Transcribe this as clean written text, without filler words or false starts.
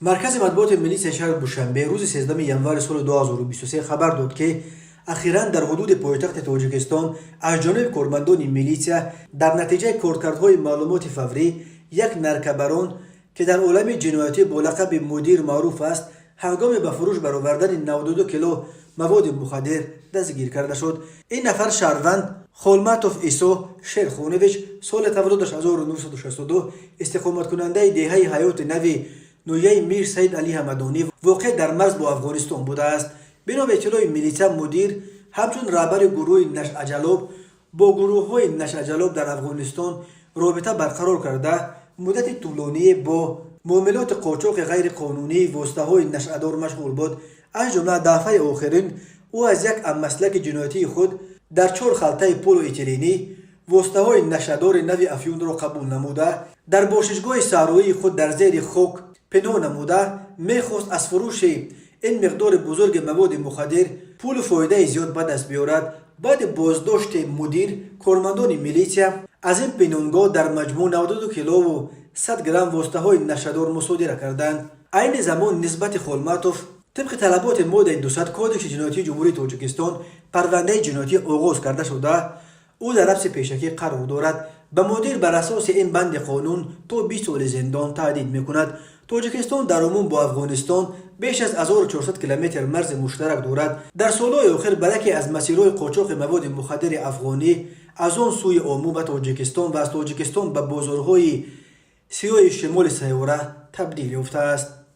مرکز مطبوعات ملی شهر دوشنبه روز 13 ینوار سال 2023 خبر داد که اخیراً در حدود پایتخت تاجیکستان از جانب کارمندان میلیسیا در نتیجه کارکردهای معلومات فوری یک نرکبران که در عالم جنایتی با لقب مدیر معروف است هنگام به فروش برآوردن 92 کیلو مواد مخدر دستگیر کرده شد. این نفر شهروند خولماتوف ایسو شیرخونویچ سال تولدش 1962 استقامت کننده دهه حیات نوی نویه میر سید علی حمدانی واقع در مرز با افغانستان بوده است. بنا به اطلاع میلیسیا مدیر همچون رهبر گروه نشعجلاب با گروه های نشعجلاب در افغانستان رابطه برقرار کرده مدت طولانی با معاملات قاچاق غیر قانونی واسطه های نشعدار مشغول بود. از جمله دفعه آخرین او از یک مسلک جنایتی خود در 4 خلطه پول و ایتیلینی واسطه های نشعدار نوی افیون را قبول نموده در باششگاه صحرایی خود در زیر خاک پنهان نموده میخواست از فروش این مقدار بزرگ مواد مخدر پول و فایده زیاد به دست بیاورد. بعد بازداشت مدیر کارمندان میلیسیا از این پنهانگاه در مجموع 92 کیلو و 100 گرم واسطه های نشعدار مصادره کردند. عین زمان نسبت خولماتوف طبق طلبات ماده 200 کادکس جنایتی جمهوری تاجیکستان پرونده جنایتی آغاز کرده شده. او در حبس پیشکی قرار دارد. به مدیر بر اساس این بند قانون تا 20 سال زندان تهدید میکند. تاجیکستان در عموم با افغانستان بیش از 1400 کیلومتر مرز مشترک دارد. در سالهای آخر برخی از مسیرهای قاچاق مواد مخدر افغانی از آن سوی آمو به تاجیکستان و از تاجیکستان به بازارهای سیاه شمال سیاره تبدیل یافته است.